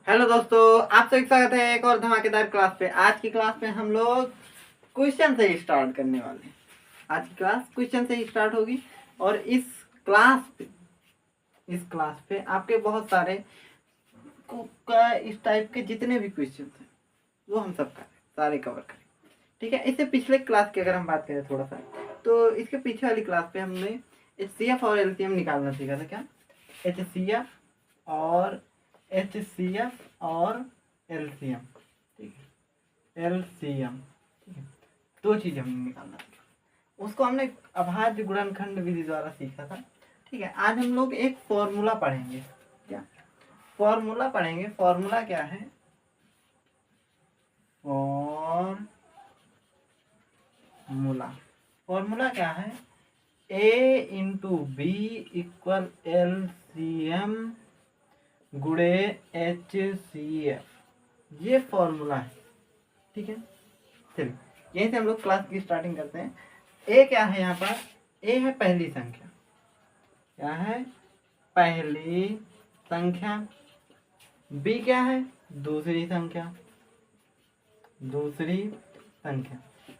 Hello दोस्तों, आप सभी स्वागत है एक और धमाकेदार क्लास पे। आज की क्लास में हम लोग क्वेश्चन से ही स्टार्ट करने वाले हैं। आज की क्लास क्वेश्चन से ही स्टार्ट होगी और इस क्लास पे आपके बहुत सारे इस टाइप के जितने भी क्वेश्चन हैं वो हम सब सारे कवर करें। ठीक है, इससे पिछले क्लास की अगर हम बात करें थोड़ा सा, तो इसके पीछे वाली क्लास पे हमने HCF और LCM निकालना सीखा था। क्या HCF और LCM, ठीक है, LCM, ठीक है, दो चीज हमने निकालना सीखा। उसको हमने अभाज्य गुणनखंड विधि द्वारा सीखा था। ठीक है, आज हम लोग एक फॉर्मूला पढ़ेंगे। क्या फॉर्मूला पढ़ेंगे? फॉर्मूला क्या है? फॉर्मूला क्या है? A/B इक्वल LCM गुणे HCF, ये फॉर्मूला है। ठीक है, चलिए यहीं से हम लोग क्लास की स्टार्टिंग करते हैं। ए क्या है यहाँ पर? ए है पहली संख्या। क्या है? पहली संख्या। बी क्या है? दूसरी संख्या।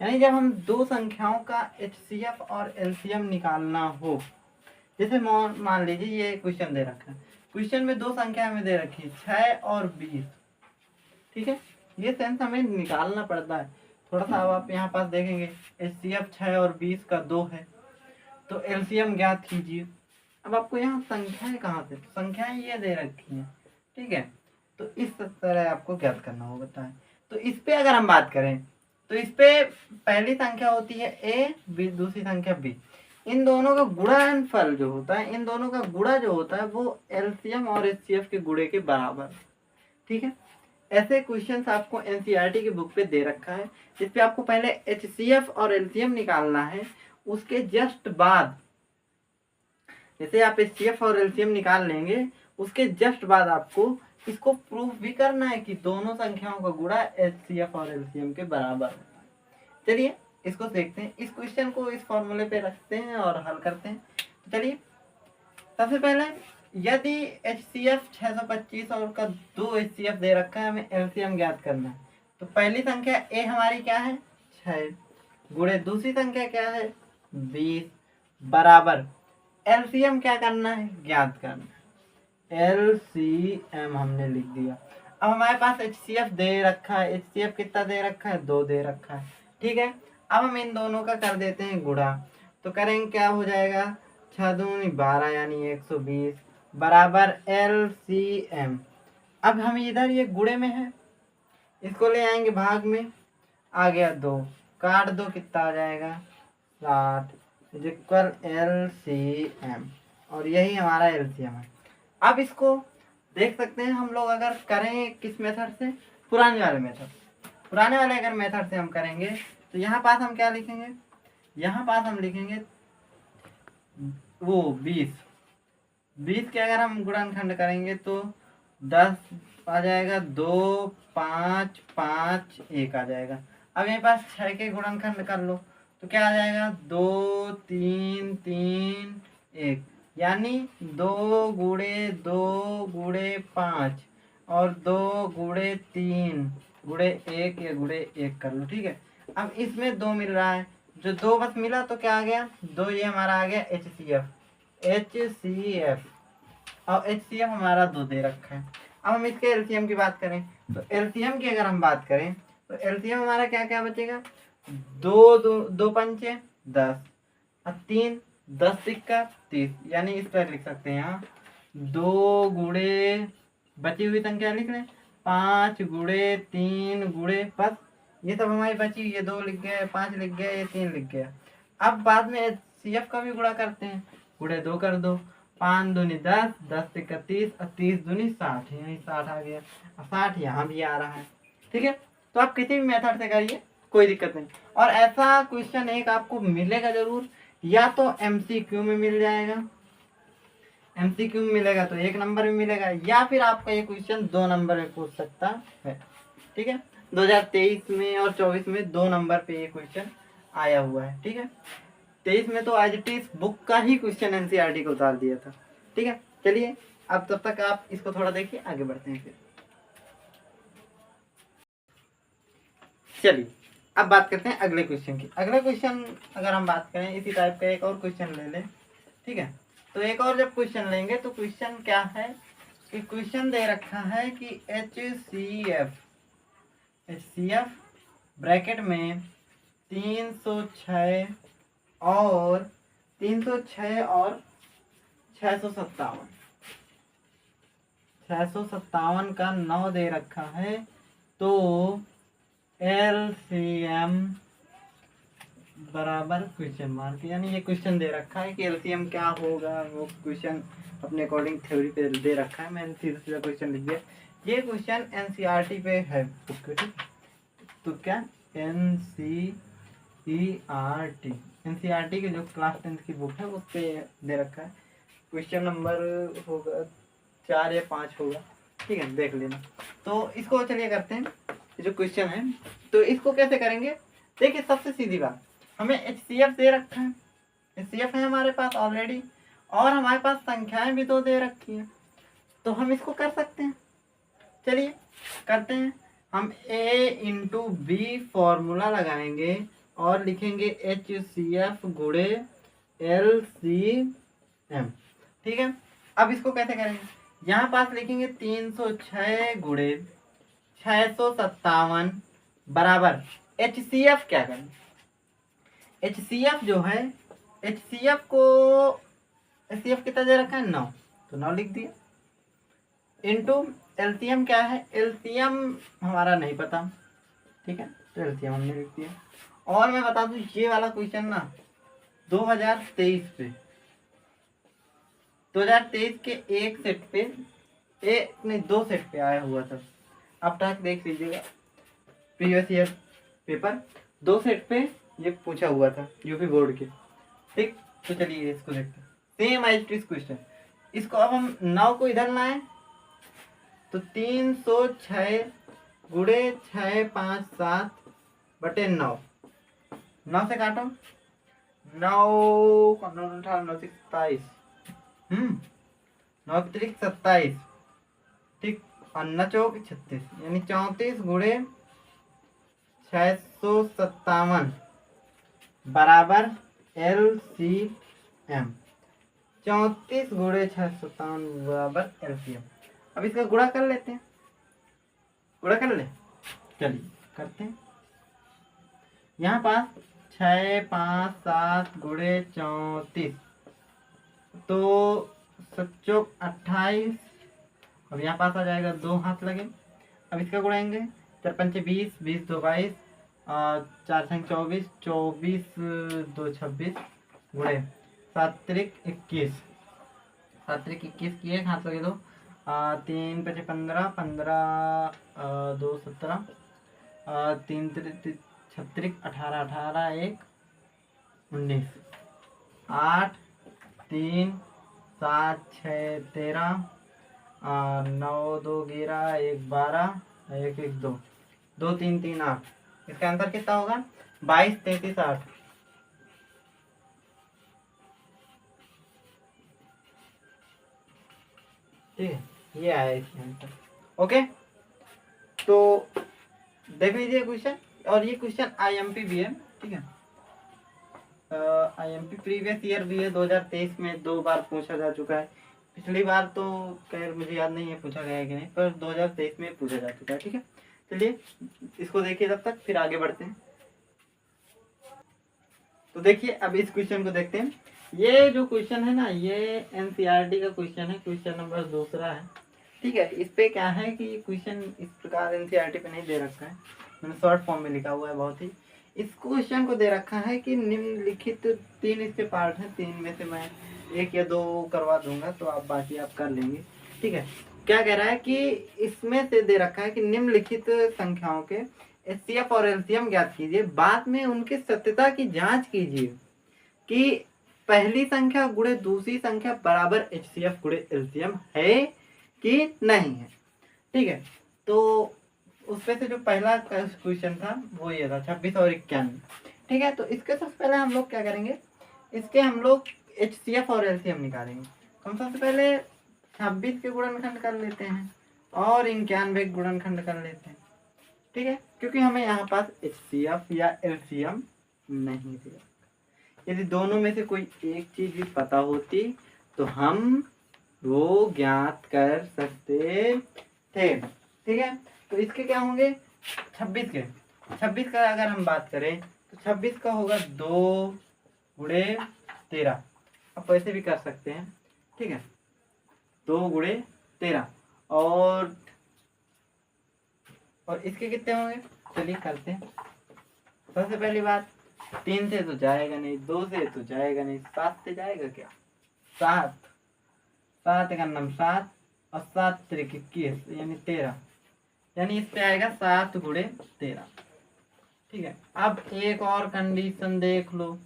यानी जब हम दो संख्याओं का HCF और LCM निकालना हो, जैसे मान लीजिए ये क्वेश्चन दे रखा है। क्वेश्चन में दो संख्या में दे रखी है 6 और 20। ठीक है, ये सेंस हमें निकालना पड़ता है थोड़ा सा। अब आप यहाँ पास देखेंगे HCF 6 और 20 का 2 है, तो LCM ज्ञात कीजिए। अब आपको यहाँ संख्याएं कहाँ से? संख्याएं ये दे रखी हैं। ठीक है, तो इस तरह आपको ज्ञात करना होता है। तो इस पे अगर हम बात करें तो इस पे पहली संख्या होती है A, दूसरी संख्या B। इन दोनों का गुणनफल जो होता है, इन दोनों का गुणा जो होता है वो LCM और HCF के गुणे के बराबर। ठीक है, ऐसे क्वेश्चंस आपको NCERT की बुक पे दे रखा है, जिसपे आपको पहले HCF और LCM निकालना है। उसके जस्ट बाद, जैसे आप HCF और LCM निकाल लेंगे, उसके जस्ट बाद आपको इसको प्रूफ भी करना है कि दोनों संख्याओं का गुणा HCF और LCM के बराबर होता है। चलिए इसको देखते हैं, इस क्वेश्चन को इस फॉर्मूले पे रखते हैं और हल करते हैं। तो चलिए, सबसे पहले यदि HCF 625 और का 2 HCF दे रखा है, हमें LCM ज्ञात करना है। तो पहली संख्या A हमारी क्या है? 6 गुणे दूसरी संख्या क्या है? 20 बराबर LCM क्या करना है? ज्ञात करना है। LCM हमने लिख दिया। अब हमारे पास HCF दे रखा है। HCF कितना दे रखा है? 2 दे रखा है। ठीक है, अब हम इन दोनों का कर देते हैं गुणा। तो करेंगे, क्या हो जाएगा? 6 दूनी 12 यानी 120 बराबर LCM। अब हम इधर ये गुणे में है, इसको ले आएंगे भाग में। आ गया 2, काट दो, कितना आ जाएगा? 60 इक्वल LCM, और यही हमारा LCM है। अब इसको देख सकते हैं हम लोग, अगर करें किस मेथड से? पुराने वाले अगर मेथड से हम करेंगे तो यहाँ पास हम क्या लिखेंगे? यहाँ पास हम लिखेंगे वो 20 के अगर हम गुणनखंड करेंगे तो 10 आ जाएगा, 2 5 5 1 आ जाएगा। अब मेरे पास 6 के गुणनखंड कर लो तो क्या आ जाएगा? 2 3 3 1, यानी 2 गुणे 5 और 2 गुणे 3 गुणे 1 या गुणे 1 कर लो। ठीक है, अब इसमें 2 मिल रहा है, जो 2 बस मिला तो क्या आ गया? 2, ये हमारा आ गया HCF और HCF हमारा 2 दे रखा है। अब हम इसके LCM की बात करें तो LCM की अगर हम बात करें तो LCM हमारा क्या क्या बचेगा? 2 पंचे 10 और 3 10 तिक्का 30, यानी इस तरह लिख सकते हैं यहाँ 2 गुणे बची हुई संख्या लिख लें 5 गुणे 3 गुणे, बस ये सब हमारी बची, ये 2 लिख गए, 5 लिख गए, ये 3 लिख गया। अब बाद में HCF का भी गुणा करते हैं, गुणे 2 कर दो, 5 दूनी 10 10 तिक्का 30 और 30 दूनी 60, यही 60 आ गया, 60 यहाँ भी आ रहा है। ठीक है, तो आप किसी भी मेथड से करिए, कोई दिक्कत नहीं। और ऐसा क्वेश्चन एक आपको मिलेगा जरूर, या तो MCQ में मिल जाएगा, MCQ में मिलेगा तो 1 नंबर में मिलेगा, या फिर आपका ये क्वेश्चन 2 नंबर में पूछ सकता है। ठीक है, 2023 में और 24 में 2 नंबर पे ये क्वेश्चन आया हुआ है। ठीक है, 23 में तो एज इट इज बुक का ही क्वेश्चन NCERT को उतार दिया था। ठीक है, चलिए अब तब तक आप इसको थोड़ा देखिए, आगे बढ़ते हैं फिर। चलिए अब बात करते हैं अगले क्वेश्चन की। अगला क्वेश्चन अगर हम बात करें इसी टाइप का एक और क्वेश्चन ले लें, ठीक है। तो एक और जब क्वेश्चन लेंगे तो क्वेश्चन क्या है कि क्वेश्चन दे रखा है कि HCF ब्रैकेट में 306 और 657 का 9 दे रखा है। तो LCM बराबर क्वेश्चन मार्क, यानी ये क्वेश्चन दे रखा है कि LCM क्या होगा, वो क्वेश्चन अपने अकॉर्डिंग थ्योरी पे दे रखा है। मैंने सीधा सीधा क्वेश्चन लिख दिया। ये क्वेश्चन NCERT पे है, तो क्या NCERT की जो क्लास 10 की बुक है उस पे दे रखा है। क्वेश्चन नंबर होगा 4 या 5 होगा, ठीक है, देख लेना। तो इसको चलिए करते हैं, ये जो क्वेश्चन है तो इसको कैसे करेंगे। देखिए सबसे सीधी बात, हमें HCF दे रखा है, HCF है हमारे पास ऑलरेडी, और हमारे पास संख्याएं भी 2 दे रखी हैं, तो हम इसको कर सकते हैं। चलिए करते हैं। हम A/B फॉर्मूला लगाएंगे और लिखेंगे HCF गुणे LCM, ठीक है। अब इसको कैसे करेंगे, यहाँ पास लिखेंगे 306 गुणे 657 बराबर HCF क्या करें, HCF जो है HCF कितना दे रखा है 9, तो 9 लिख दिया। इनटू LCM क्या है, LCM हमारा नहीं पता, ठीक है, तो LCM हमने लिख दिया। और मैं बता दूं ये वाला क्वेश्चन ना 2023 पे 2023 के एक सेट पे नहीं 2 सेट पे आया हुआ था। आप तक देख लीजिएगा प्रीवियस ईयर पेपर 2 सेट पे ये पूछा हुआ था यूपी बोर्ड के, ठीक। तो चलिए इसको देखते हैं, same as it is question. इसको अब हम 9 को इधर लाएं तो 306 गुणे 657 बटे 9, 9 से काटो, 9 27, 9 त्रिक 27, ठीक, और 9 चौक 36, यानी 34 गुणे 657 बराबर LCM, 34 गुणे 657 बराबर LCM। अब इसका गुणा कर लेते हैं, गुणा कर ले, चलिए करते हैं। यहाँ पास 6 5 7 गुणे 34, तो 7 28, अब यहाँ पास आ जाएगा 2 हाथ लगे। अब इसका गुणाएंगे 4 5 20, 20 2 22, 4 6 24, 24 2 26 गुणे 7 त्रिक 21, 7 त्रिक 21 की एक हाथ लगे 2, 3 5 15, 15 2 17, 3 36 18, 18 1 19, 8 3 7 6 13, 9 2 11, 1 12, 1 1 2, 2 3 3 8। इसका आंसर कितना होगा 22 33 8। ठीक है, ये आया इसका आंसर। ओके, तो देख लीजिए क्वेश्चन, और ये क्वेश्चन IMP भी है, ठीक है। IMP प्रीवियस ईयर भी है, 2023 में 2 बार पूछा जा चुका है। पिछली बार तो खैर मुझे याद नहीं है पूछा गया है कि नहीं, पर 2023 में पूछा जा चुका है, ठीक है। चलिए इसको देखिए तब तक, फिर आगे बढ़ते हैं। तो देखिए अब इस क्वेश्चन को देखते हैं। ये जो क्वेश्चन है ना, ये NCERT का क्वेश्चन है, क्वेश्चन नंबर 2 है, ठीक है। इस पे क्या है कि क्वेश्चन इस प्रकार NCERT पे नहीं दे रखा है, मैंने शॉर्ट फॉर्म में लिखा हुआ है बहुत ही। इस क्वेश्चन को दे रखा है कि निम्नलिखित 3 इसके पार्ट हैं, 3 में से मैं 1 या 2 करवा दूंगा, तो आप बाकी आप कर लेंगे, ठीक है। क्या कह रहा है कि इसमें से दे रखा है कि निम्नलिखित संख्याओं के HCF और LCM ज्ञात कीजिए, बाद में उनकी सत्यता की जांच कीजिए कि पहली संख्या गुणे दूसरी संख्या बराबर HCF गुणे LCM है कि नहीं है, ठीक है। तो उसमें से जो पहला क्वेश्चन था वो ये था 26 और 91, ठीक है। तो इसके सबसे पहले हम लोग क्या करेंगे, इसके हम लोग HCF और LCM निकालेंगे। हम सबसे पहले 26 के गुणनखंड कर लेते हैं और 91 गुणनखंड कर लेते हैं, ठीक है, क्योंकि हमें यहाँ पास HCF या LCM नहीं दिया। यदि दोनों में से कोई एक चीज भी पता होती तो हम वो ज्ञात कर सकते थे। ठीक है, तो इसके क्या होंगे 26 के। 26 का अगर हम बात करें तो 26 का होगा 2 गुणे 13। आप वैसे भी कर सकते हैं। ठीक है, 2 गुणे 13 और इसके कितने होंगे, चलिए करते हैं। सबसे पहली बात 3 से तो जाएगा नहीं, 2 से तो जाएगा नहीं, 7 से जाएगा क्या, 7 का नाम 7 और 7 3 21 यानी 13, यानी इस पे आएगा 7 गुणे 13। ठीक है, अब एक और कंडीशन देख लो,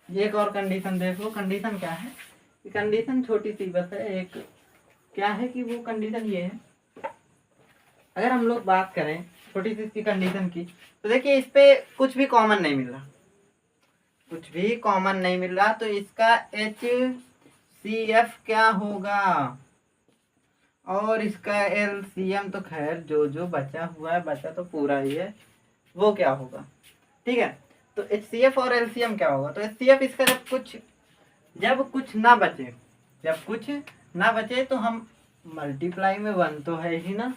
कंडीशन क्या है, कंडीशन छोटी सी बस है। एक क्या है कि वो कंडीशन ये है, अगर हम लोग बात करें छोटी सी इसकी कंडीशन की, तो देखिए इस पे कुछ भी कॉमन नहीं मिल रहा, तो इसका HCF क्या होगा और इसका LCM तो खैर जो बचा हुआ है, बचा तो पूरा ही है, वो क्या होगा। ठीक है, तो HCF और LCM क्या होगा, तो HCF इसका जब कुछ ना बचे तो हम मल्टीप्लाई में 1 तो है ही ना,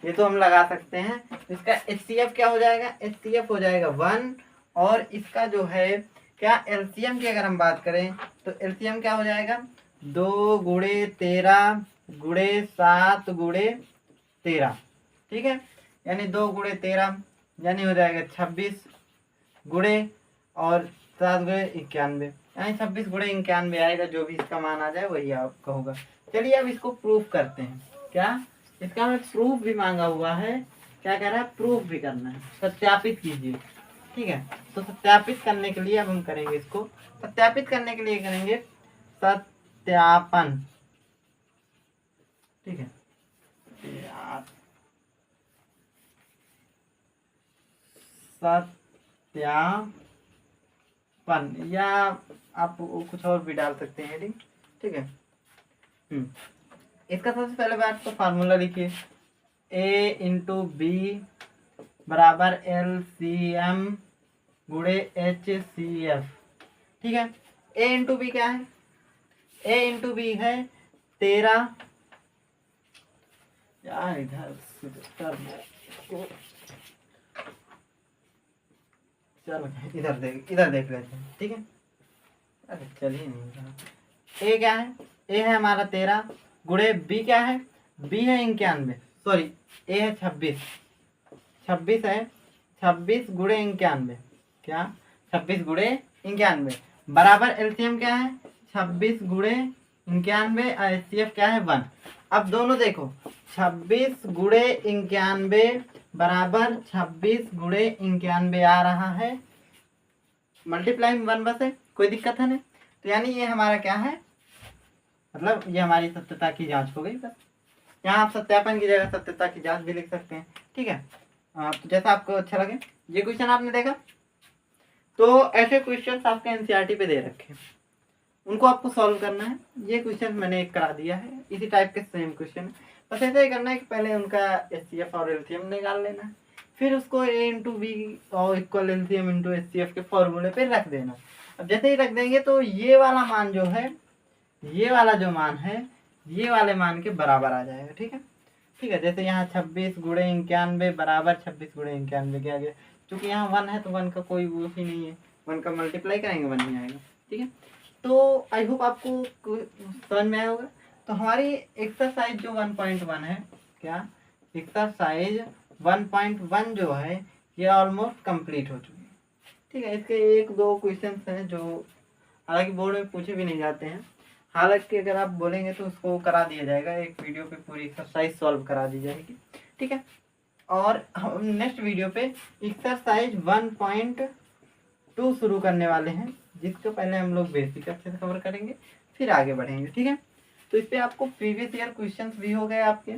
ये तो हम लगा सकते हैं। इसका HCF क्या हो जाएगा, HCF हो जाएगा 1 और इसका जो है क्या LCM की अगर हम बात करें तो LCM क्या हो जाएगा 2 गुणे 13 गुणे 7 गुणे 13। ठीक है, यानी 2 गुणे 13 यानी हो जाएगा 26 गुणे और 7 गुणे 91, यानी 26 गुणे 91 आएगा। जो भी इसका मान आ जाए वही आपका होगा। चलिए अब इसको प्रूफ करते हैं। क्या इसका हमें प्रूफ भी मांगा हुआ है, क्या कह रहा है, प्रूफ भी करना है, सत्यापित कीजिए। ठीक है, तो सत्यापित करने के लिए अब हम करेंगे इसको, सत्यापित करने के लिए करेंगे सत्यापन। ठीक है, सत्यापन या आप कुछ और भी डाल सकते हैं हेडिंग। ठीक है, इसका सबसे पहले बात तो फार्मूला लिखिए, A इंटू बी बराबर LCM गुणे HCF। ठीक है, A इंटू बी क्या है, A इंटू बी है 13, यार इधर चलो इधर देख लेते हैं। ठीक है, अरे चलिए नहीं, A क्या है, A है हमारा 13 गुणे B क्या है, B है 91, सॉरी A है 26 है, 26 गुणे 91, क्या 26 गुणे 91 बराबर LCM क्या है 26 गुणे 91 और HCF क्या है 1। अब दोनों देखो 26 गुणे 91 बराबर 26 गुणे 91 आ रहा है, मल्टीप्लाई में 1 बस है, कोई दिक्कत है नहीं। तो यानी ये हमारा क्या है, मतलब ये हमारी सत्यता की जांच हो गई। बस यहाँ आप सत्यापन की जगह सत्यता की जांच भी लिख सकते हैं। ठीक है, तो जैसा आपको अच्छा लगे। ये क्वेश्चन आपने देखा, तो ऐसे क्वेश्चन आपके एनसीईआरटी पे दे रखे, उनको आपको सॉल्व करना है। ये क्वेश्चन मैंने एक करा दिया है, इसी टाइप के सेम क्वेश्चन है, बस ऐसा ही करना है कि पहले उनका HCF और LCM निकाल लेना है, फिर उसको A इंटू बी और इक्वल LCM इंटू HCF के फॉर्मूले पे रख देना। अब जैसे ही रख देंगे तो ये वाला मान जो है, ये वाला जो मान है, ये वाले मान के बराबर आ जाएगा। ठीक है, जैसे यहाँ 26 गुणे 91 बराबर 26 गुणे 91 के आगे, क्योंकि यहाँ 1 है तो 1 का कोई वो ही नहीं है, 1 का मल्टीप्लाई करेंगे 1 ही आएगा। ठीक है, तो आई होप आपको समझ में आया होगा। तो हमारी एक्सरसाइज जो 1.1 है, क्या एक्सरसाइज 1.1 जो है ये ऑलमोस्ट कंप्लीट हो चुकी है। ठीक है, इसके 1-2 क्वेश्चन हैं जो हालांकि बोर्ड में पूछे भी नहीं जाते हैं, हालांकि अगर आप बोलेंगे तो उसको करा दिया जाएगा, एक वीडियो पे पूरी एक्सरसाइज सॉल्व करा दी जाएगी। ठीक है, और हम नेक्स्ट वीडियो पे एक्सरसाइज 1.2 शुरू करने वाले हैं, जिसको पहले हम लोग बेसिक अच्छे से कवर करेंगे, फिर आगे बढ़ेंगे। ठीक है, तो इस पे आपको प्रीवियस ईयर क्वेश्चंस भी हो गए, आपके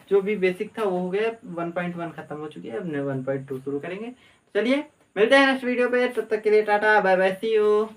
जो भी बेसिक था वो हो गया। 1.1 खत्म हो चुकी है, अब 1.2 शुरू करेंगे। चलिए मिलते हैं नेक्स्ट वीडियो पे, तब तक के लिए tata bye bye, see you.